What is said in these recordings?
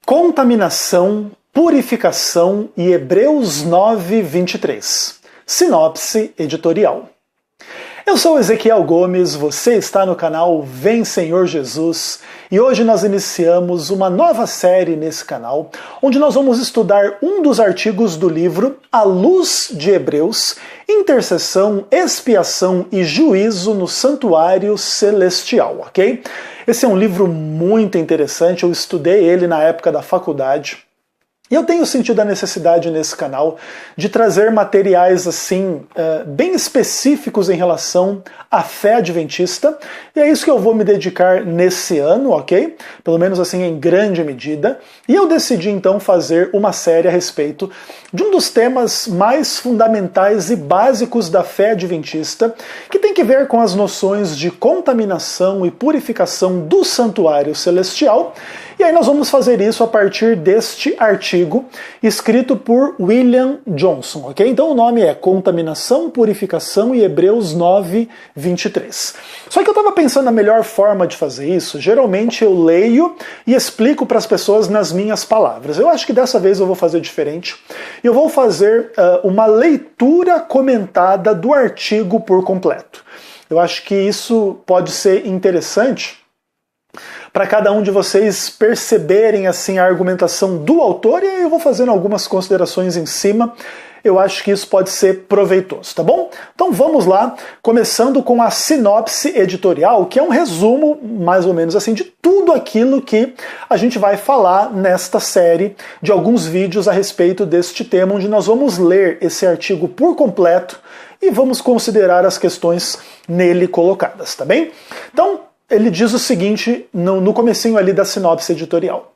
Contaminação, purificação e Hebreus 9, 23. Sinopse editorial. Eu sou Ezequiel Gomes, você está no canal Vem Senhor Jesus e hoje nós iniciamos uma nova série nesse canal, onde nós vamos estudar um dos artigos do livro A Luz de Hebreus, Intercessão, Expiação e Juízo no Santuário Celestial, ok? Esse é um livro muito interessante, eu estudei ele na época da faculdade. E eu tenho sentido a necessidade nesse canal de trazer materiais assim bem específicos em relação à fé adventista, e é isso que eu vou me dedicar nesse ano, ok? Pelo menos assim em grande medida. E eu decidi então fazer uma série a respeito de um dos temas mais fundamentais e básicos da fé adventista, que tem que ver com as noções de contaminação e purificação do santuário celestial. E aí nós vamos fazer isso a partir deste artigo escrito por William Johnson, ok? Então o nome é Contaminação, Purificação e Hebreus 9, 23. Só que eu estava pensando na melhor forma de fazer isso. Geralmente eu leio e explico para as pessoas nas minhas palavras. Eu acho que dessa vez eu vou fazer diferente. Eu vou fazer uma leitura comentada do artigo por completo. Eu acho que isso pode ser interessante para cada um de vocês perceberem assim a argumentação do autor, e aí eu vou fazendo algumas considerações em cima. Eu acho que isso pode ser proveitoso, tá bom? Então vamos lá, começando com a sinopse editorial, que é um resumo, mais ou menos assim, de tudo aquilo que a gente vai falar nesta série de alguns vídeos a respeito deste tema, onde nós vamos ler esse artigo por completo e vamos considerar as questões nele colocadas, tá bem? Então, ele diz o seguinte no comecinho ali da sinopse editorial.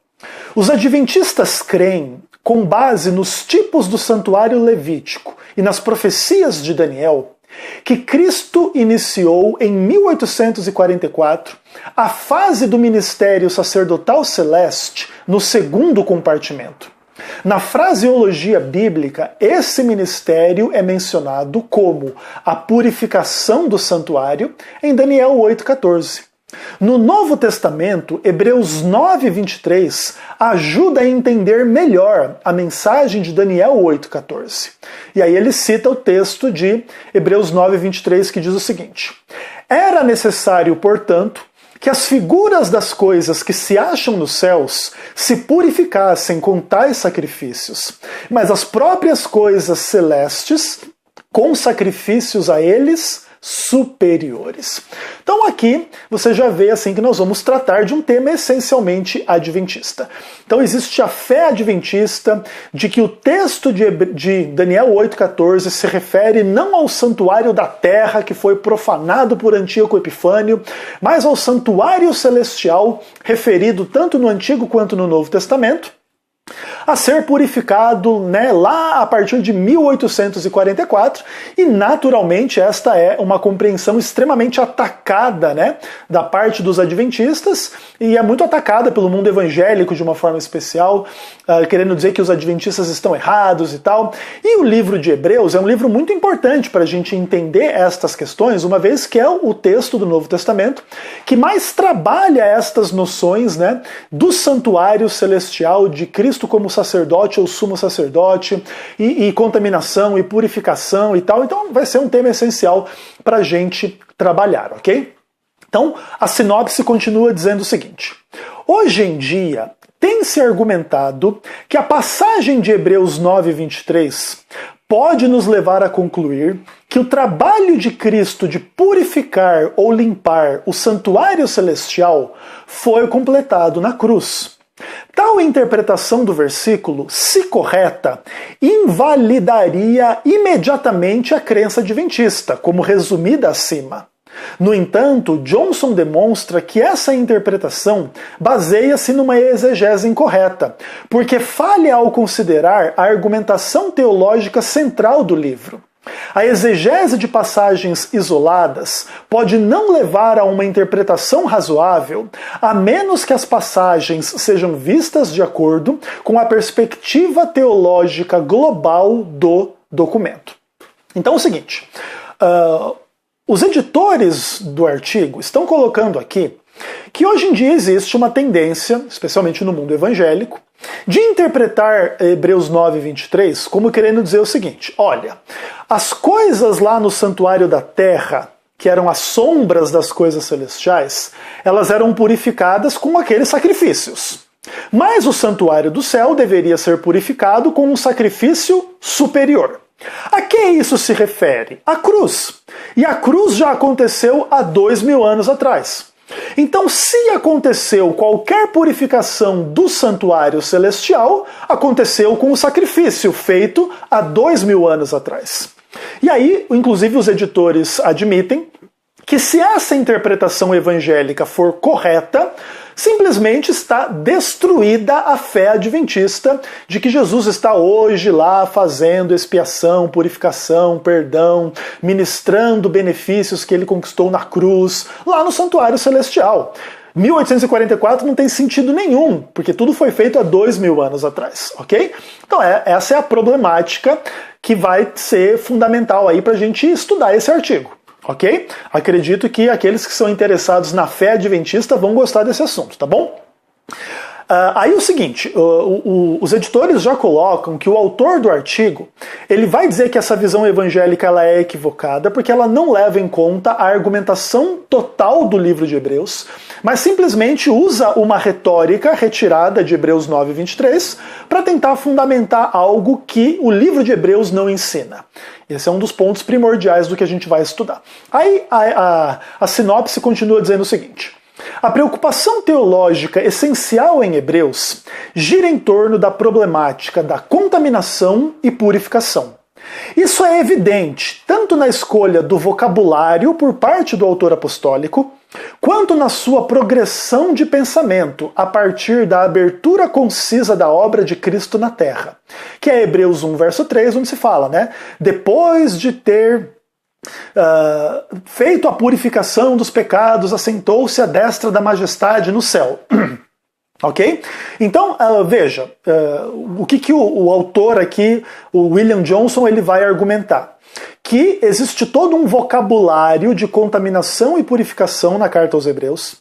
Os adventistas creem, com base nos tipos do santuário levítico e nas profecias de Daniel, que Cristo iniciou em 1844 a fase do ministério sacerdotal celeste no segundo compartimento. Na fraseologia bíblica, esse ministério é mencionado como a purificação do santuário em Daniel 8,14. No Novo Testamento, Hebreus 9, 23 ajuda a entender melhor a mensagem de Daniel 8,14. E aí ele cita o texto de Hebreus 9, 23 que diz o seguinte: Era necessário, portanto, que as figuras das coisas que se acham nos céus se purificassem com tais sacrifícios, mas as próprias coisas celestes, com sacrifícios a eles superiores. Então aqui você já vê assim que nós vamos tratar de um tema essencialmente adventista. Então existe a fé adventista de que o texto de Daniel 8,14 se refere não ao santuário da terra que foi profanado por Antíoco Epifânio, mas ao santuário celestial referido tanto no Antigo quanto no Novo Testamento, a ser purificado lá a partir de 1844, e naturalmente esta é uma compreensão extremamente atacada da parte dos adventistas, e é muito atacada pelo mundo evangélico de uma forma especial, querendo dizer que os adventistas estão errados e tal. E o livro de Hebreus é um livro muito importante para a gente entender estas questões, uma vez que é o texto do Novo Testamento que mais trabalha estas noções do santuário celestial, de Cristo como sacerdote ou sumo sacerdote, e contaminação e purificação e tal. Então vai ser um tema essencial para a gente trabalhar, ok? Então a sinopse continua dizendo o seguinte: hoje em dia tem-se argumentado que a passagem de Hebreus 9, 23 pode nos levar a concluir que o trabalho de Cristo de purificar ou limpar o santuário celestial foi completado na cruz. Tal interpretação do versículo, se correta, invalidaria imediatamente a crença adventista, como resumida acima. No entanto, Johnson demonstra que essa interpretação baseia-se numa exegese incorreta, porque falha ao considerar a argumentação teológica central do livro. A exegese de passagens isoladas pode não levar a uma interpretação razoável, a menos que as passagens sejam vistas de acordo com a perspectiva teológica global do documento. Então é o seguinte, os editores do artigo estão colocando aqui que hoje em dia existe uma tendência, especialmente no mundo evangélico, de interpretar Hebreus 9, 23 como querendo dizer o seguinte: olha, as coisas lá no santuário da terra, que eram as sombras das coisas celestiais, elas eram purificadas com aqueles sacrifícios. Mas o santuário do céu deveria ser purificado com um sacrifício superior. A que isso se refere? A cruz. E a cruz já aconteceu há 2000 anos atrás. Então, se aconteceu qualquer purificação do santuário celestial, aconteceu com o sacrifício feito há 2000 anos atrás. E aí, inclusive, os editores admitem que se essa interpretação evangélica for correta, simplesmente está destruída a fé adventista de que Jesus está hoje lá fazendo expiação, purificação, perdão, ministrando benefícios que ele conquistou na cruz, lá no santuário celestial. 1844 não tem sentido nenhum, porque tudo foi feito há 2000 anos atrás, ok? Então essa é a problemática que vai ser fundamental aí para a gente estudar esse artigo. Ok? Acredito que aqueles que são interessados na fé adventista vão gostar desse assunto, tá bom? Aí o seguinte, os editores já colocam que o autor do artigo, ele vai dizer que essa visão evangélica ela é equivocada porque ela não leva em conta a argumentação total do livro de Hebreus, mas simplesmente usa uma retórica retirada de Hebreus 9, 23 para tentar fundamentar algo que o livro de Hebreus não ensina. Esse é um dos pontos primordiais do que a gente vai estudar. Aí a sinopse continua dizendo o seguinte: a preocupação teológica essencial em Hebreus gira em torno da problemática da contaminação e purificação. Isso é evidente tanto na escolha do vocabulário por parte do autor apostólico, quanto na sua progressão de pensamento a partir da abertura concisa da obra de Cristo na Terra, que é Hebreus 1, verso 3, onde se fala, né? Depois de ter feito a purificação dos pecados, assentou-se à destra da majestade no céu. Ok? Então, veja, o que o autor aqui, o William Johnson, ele vai argumentar? Que existe todo um vocabulário de contaminação e purificação na carta aos Hebreus,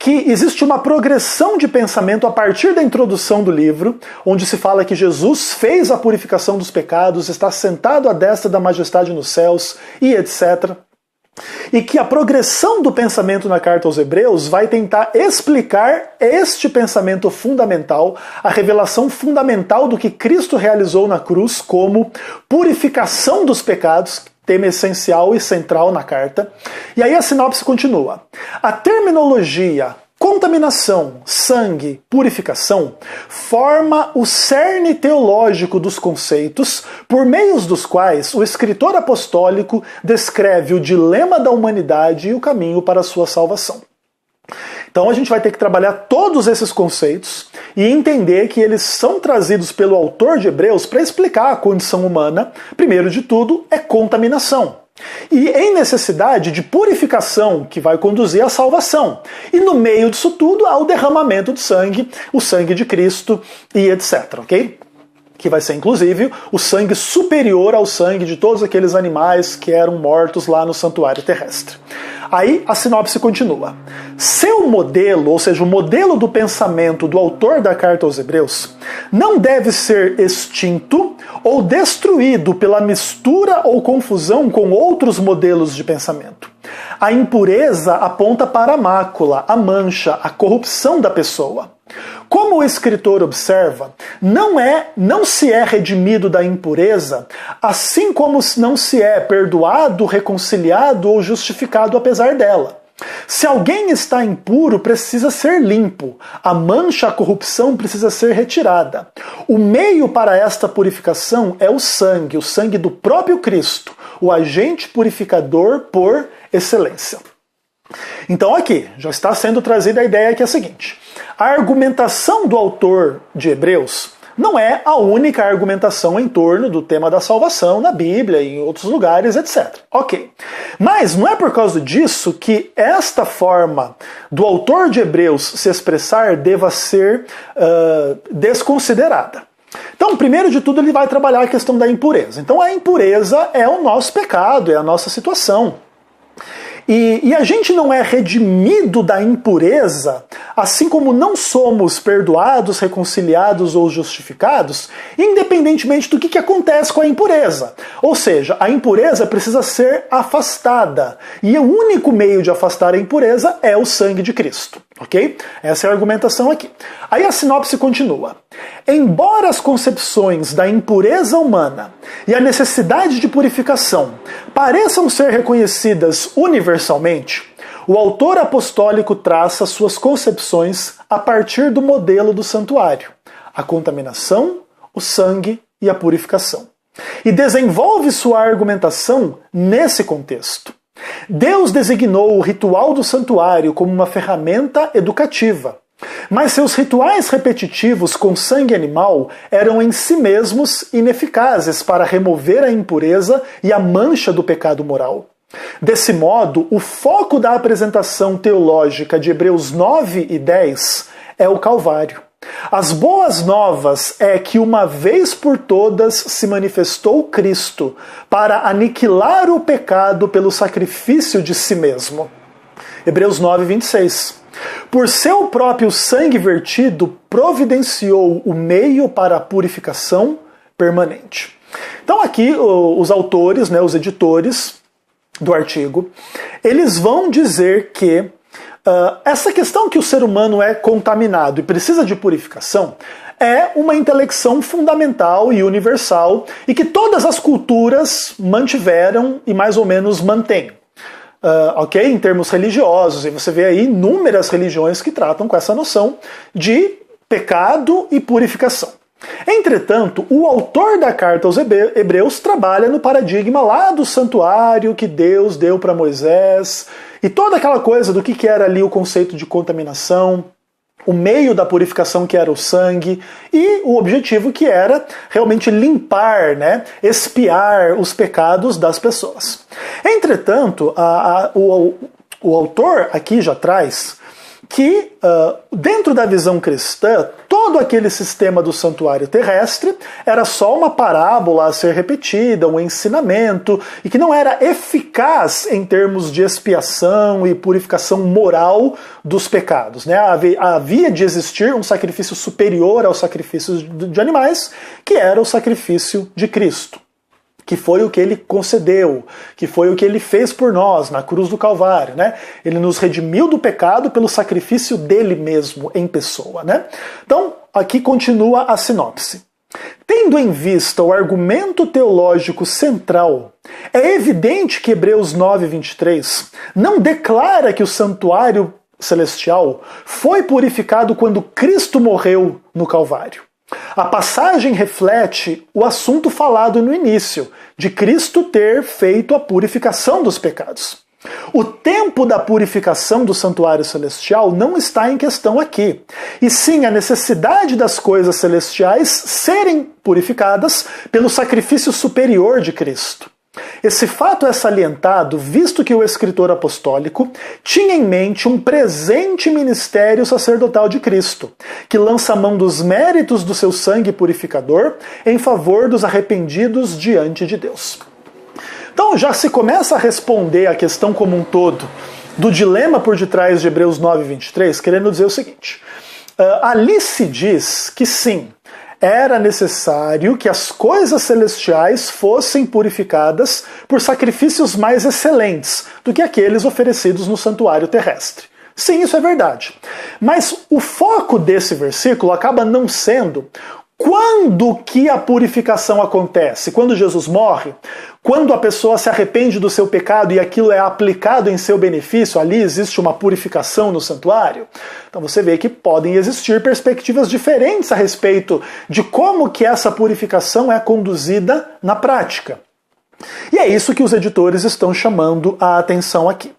que existe uma progressão de pensamento a partir da introdução do livro, onde se fala que Jesus fez a purificação dos pecados, está sentado à destra da majestade nos céus e etc. E que a progressão do pensamento na carta aos Hebreus vai tentar explicar este pensamento fundamental, a revelação fundamental do que Cristo realizou na cruz como purificação dos pecados, tema essencial e central na carta. E aí a sinopse continua. A terminologia contaminação, sangue, purificação forma o cerne teológico dos conceitos por meios dos quais o escritor apostólico descreve o dilema da humanidade e o caminho para a sua salvação. Então a gente vai ter que trabalhar todos esses conceitos e entender que eles são trazidos pelo autor de Hebreus para explicar a condição humana, primeiro de tudo, é contaminação. E em necessidade de purificação que vai conduzir à salvação. E no meio disso tudo há o derramamento de sangue, o sangue de Cristo e etc, ok? Que vai ser inclusive o sangue superior ao sangue de todos aqueles animais que eram mortos lá no santuário terrestre. Aí a sinopse continua. Seu modelo, ou seja, o modelo do pensamento do autor da carta aos Hebreus, não deve ser extinto ou destruído pela mistura ou confusão com outros modelos de pensamento. A impureza aponta para a mácula, a mancha, a corrupção da pessoa. Como o escritor observa, não se é redimido da impureza, assim como não se é perdoado, reconciliado ou justificado apesar dela. Se alguém está impuro, precisa ser limpo. A mancha, a corrupção precisa ser retirada. O meio para esta purificação é o sangue do próprio Cristo, o agente purificador por excelência. Então aqui, já está sendo trazida a ideia que é a seguinte. A argumentação do autor de Hebreus não é a única argumentação em torno do tema da salvação na Bíblia e em outros lugares, etc. Ok. Mas não é por causa disso que esta forma do autor de Hebreus se expressar deva ser desconsiderada. Então, primeiro de tudo, ele vai trabalhar a questão da impureza. Então, a impureza é o nosso pecado, é a nossa situação. E a gente não é redimido da impureza, assim como não somos perdoados, reconciliados ou justificados, independentemente do que acontece com a impureza. Ou seja, a impureza precisa ser afastada. E o único meio de afastar a impureza é o sangue de Cristo. Ok? Essa é a argumentação aqui. Aí a sinopse continua. Embora as concepções da impureza humana e a necessidade de purificação pareçam ser reconhecidas universalmente, o autor apostólico traça suas concepções a partir do modelo do santuário, a contaminação, o sangue e a purificação. E desenvolve sua argumentação nesse contexto. Deus designou o ritual do santuário como uma ferramenta educativa, mas seus rituais repetitivos com sangue animal eram em si mesmos ineficazes para remover a impureza e a mancha do pecado moral. Desse modo, o foco da apresentação teológica de Hebreus 9 e 10 é o Calvário. As boas novas é que uma vez por todas se manifestou Cristo para aniquilar o pecado pelo sacrifício de si mesmo. Hebreus 9, 26. Por seu próprio sangue vertido, providenciou o meio para a purificação permanente. Então aqui os autores, os editores do artigo, eles vão dizer que essa questão que o ser humano é contaminado e precisa de purificação é uma intelecção fundamental e universal e que todas as culturas mantiveram e mais ou menos mantêm. Ok? Em termos religiosos, e você vê aí inúmeras religiões que tratam com essa noção de pecado e purificação. Entretanto, o autor da carta aos Hebreus trabalha no paradigma lá do santuário que Deus deu para Moisés, e toda aquela coisa do que era ali o conceito de contaminação, o meio da purificação que era o sangue, e o objetivo que era realmente limpar, expiar os pecados das pessoas. Entretanto, o autor aqui já traz que, dentro da visão cristã, todo aquele sistema do santuário terrestre era só uma parábola a ser repetida, um ensinamento, e que não era eficaz em termos de expiação e purificação moral dos pecados. Havia de existir um sacrifício superior aos sacrifícios de animais, que era o sacrifício de Cristo, que foi o que ele concedeu, que foi o que ele fez por nós na cruz do Calvário. Ele nos redimiu do pecado pelo sacrifício dele mesmo em pessoa. Então, aqui continua a sinopse. Tendo em vista o argumento teológico central, é evidente que Hebreus 9, 23 não declara que o santuário celestial foi purificado quando Cristo morreu no Calvário. A passagem reflete o assunto falado no início, de Cristo ter feito a purificação dos pecados. O tempo da purificação do santuário celestial não está em questão aqui, e sim a necessidade das coisas celestiais serem purificadas pelo sacrifício superior de Cristo. Esse fato é salientado visto que o escritor apostólico tinha em mente um presente ministério sacerdotal de Cristo, que lança mão dos méritos do seu sangue purificador em favor dos arrependidos diante de Deus. Então já se começa a responder a questão como um todo do dilema por detrás de Hebreus 9, 23, querendo dizer o seguinte. Ali se diz que sim, era necessário que as coisas celestiais fossem purificadas por sacrifícios mais excelentes do que aqueles oferecidos no santuário terrestre. Sim, isso é verdade. Mas o foco desse versículo acaba não sendo quando que a purificação acontece. Quando Jesus morre, quando a pessoa se arrepende do seu pecado e aquilo é aplicado em seu benefício, ali existe uma purificação no santuário. Então você vê que podem existir perspectivas diferentes a respeito de como que essa purificação é conduzida na prática. E é isso que os editores estão chamando a atenção aqui.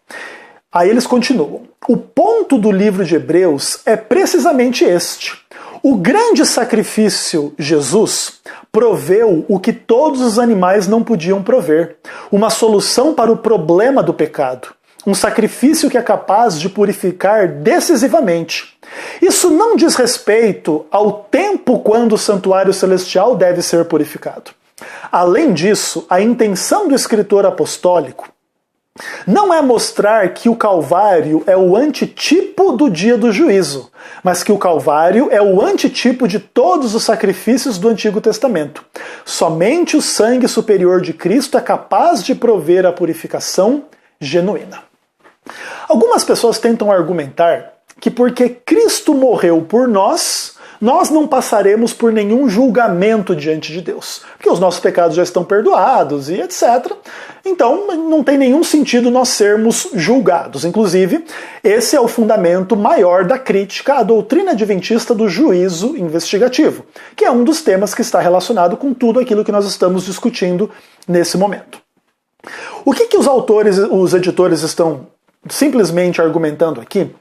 Aí eles continuam. O ponto do livro de Hebreus é precisamente este. O grande sacrifício, Jesus, proveu o que todos os animais não podiam prover, uma solução para o problema do pecado, um sacrifício que é capaz de purificar decisivamente. Isso não diz respeito ao tempo quando o santuário celestial deve ser purificado. Além disso, a intenção do escritor apostólico Não é mostrar que o Calvário é o antitipo do dia do juízo, mas que o Calvário é o antitipo de todos os sacrifícios do Antigo Testamento. Somente o sangue superior de Cristo é capaz de prover a purificação genuína. Algumas pessoas tentam argumentar que porque Cristo morreu por nós não passaremos por nenhum julgamento diante de Deus, porque os nossos pecados já estão perdoados e etc. Então não tem nenhum sentido nós sermos julgados. Inclusive, esse é o fundamento maior da crítica à doutrina adventista do juízo investigativo, que é um dos temas que está relacionado com tudo aquilo que nós estamos discutindo nesse momento. O que os autores, os editores estão simplesmente argumentando aqui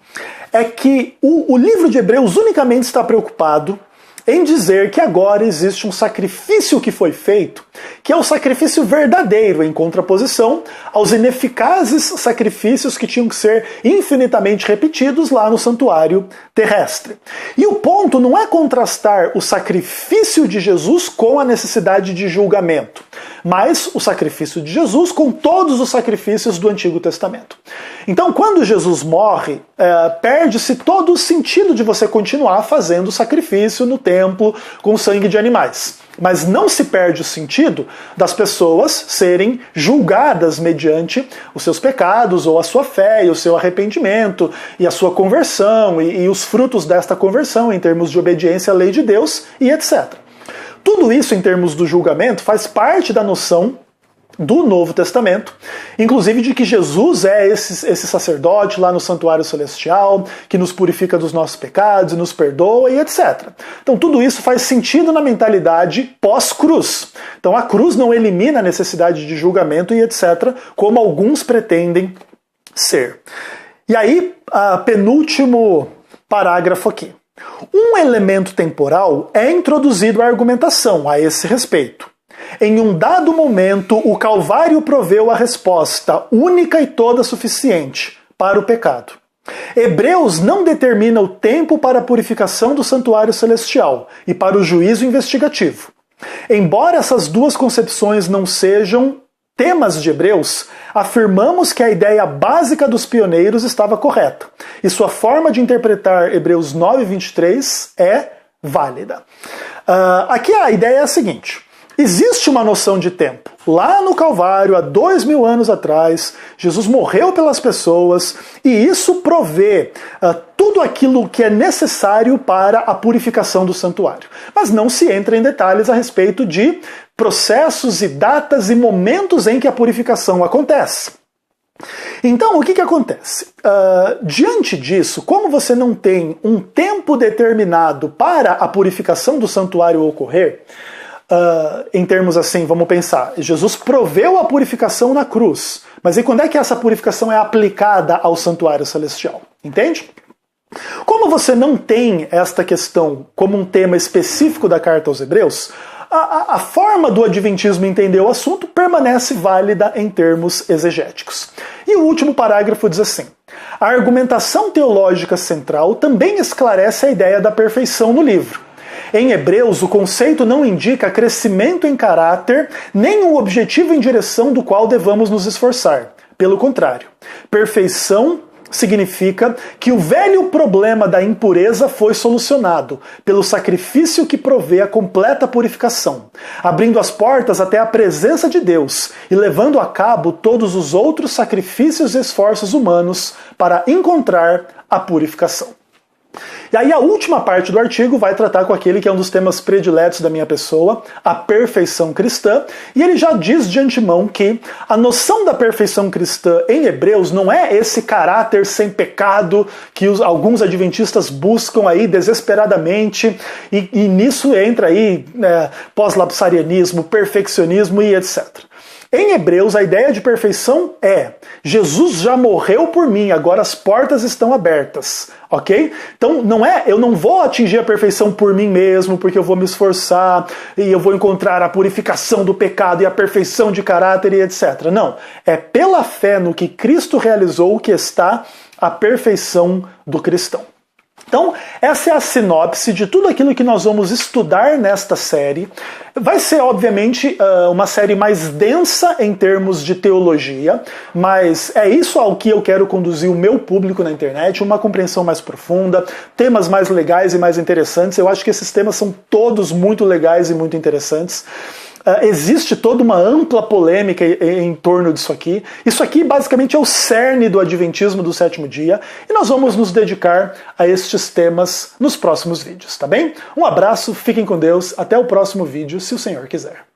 é que o livro de Hebreus unicamente está preocupado em dizer que agora existe um sacrifício que foi feito, que é o sacrifício verdadeiro, em contraposição aos ineficazes sacrifícios que tinham que ser infinitamente repetidos lá no santuário terrestre. E o ponto não é contrastar o sacrifício de Jesus com a necessidade de julgamento, mas o sacrifício de Jesus com todos os sacrifícios do Antigo Testamento. Então, quando Jesus morre, perde-se todo o sentido de você continuar fazendo sacrifício no templo com sangue de animais. Mas não se perde o sentido das pessoas serem julgadas mediante os seus pecados, ou a sua fé, e o seu arrependimento, e a sua conversão, e os frutos desta conversão em termos de obediência à lei de Deus, e etc. Tudo isso, em termos do julgamento, faz parte da noção do Novo Testamento, inclusive de que Jesus é esse sacerdote lá no santuário celestial, que nos purifica dos nossos pecados, e nos perdoa e etc. Então tudo isso faz sentido na mentalidade pós-cruz. Então a cruz não elimina a necessidade de julgamento e etc., como alguns pretendem ser. E aí, penúltimo parágrafo aqui. Um elemento temporal é introduzido à argumentação a esse respeito. Em um dado momento, o Calvário proveu a resposta única e toda suficiente para o pecado. Hebreus não determina o tempo para a purificação do santuário celestial e para o juízo investigativo. Embora essas duas concepções não sejam temas de Hebreus, afirmamos que a ideia básica dos pioneiros estava correta, e sua forma de interpretar Hebreus 9:23 é válida. Aqui a ideia é a seguinte: existe uma noção de tempo. Lá no Calvário, há 2000 anos atrás, Jesus morreu pelas pessoas e isso provê tudo aquilo que é necessário para a purificação do santuário. Mas não se entra em detalhes a respeito de processos e datas e momentos em que a purificação acontece. Então, o que acontece? Diante disso, como você não tem um tempo determinado para a purificação do santuário ocorrer, em termos assim, vamos pensar, Jesus proveu a purificação na cruz, mas e quando é que essa purificação é aplicada ao santuário celestial? Entende? Como você não tem esta questão como um tema específico da carta aos Hebreus, a forma do adventismo entender o assunto permanece válida em termos exegéticos. E o último parágrafo diz assim: a argumentação teológica central também esclarece a ideia da perfeição no livro. Em Hebreus, o conceito não indica crescimento em caráter, nem um objetivo em direção do qual devamos nos esforçar. Pelo contrário, perfeição significa que o velho problema da impureza foi solucionado pelo sacrifício que provê a completa purificação, abrindo as portas até a presença de Deus e levando a cabo todos os outros sacrifícios e esforços humanos para encontrar a purificação. E aí a última parte do artigo vai tratar com aquele que é um dos temas prediletos da minha pessoa, a perfeição cristã, e ele já diz de antemão que a noção da perfeição cristã em Hebreus não é esse caráter sem pecado que alguns adventistas buscam aí desesperadamente, e nisso entra aí pós-lapsarianismo, perfeccionismo e etc. Em Hebreus, a ideia de perfeição é: Jesus já morreu por mim, agora as portas estão abertas, ok? Então eu não vou atingir a perfeição por mim mesmo, porque eu vou me esforçar e eu vou encontrar a purificação do pecado e a perfeição de caráter e etc. Não, é pela fé no que Cristo realizou que está a perfeição do cristão. Então, essa é a sinopse de tudo aquilo que nós vamos estudar nesta série. Vai ser, obviamente, uma série mais densa em termos de teologia, mas é isso ao que eu quero conduzir o meu público na internet, uma compreensão mais profunda, temas mais legais e mais interessantes. Eu acho que esses temas são todos muito legais e muito interessantes. Existe toda uma ampla polêmica em torno disso aqui. Isso aqui basicamente é o cerne do Adventismo do sétimo dia e nós vamos nos dedicar a estes temas nos próximos vídeos, tá bem? Um abraço, fiquem com Deus, até o próximo vídeo, se o Senhor quiser.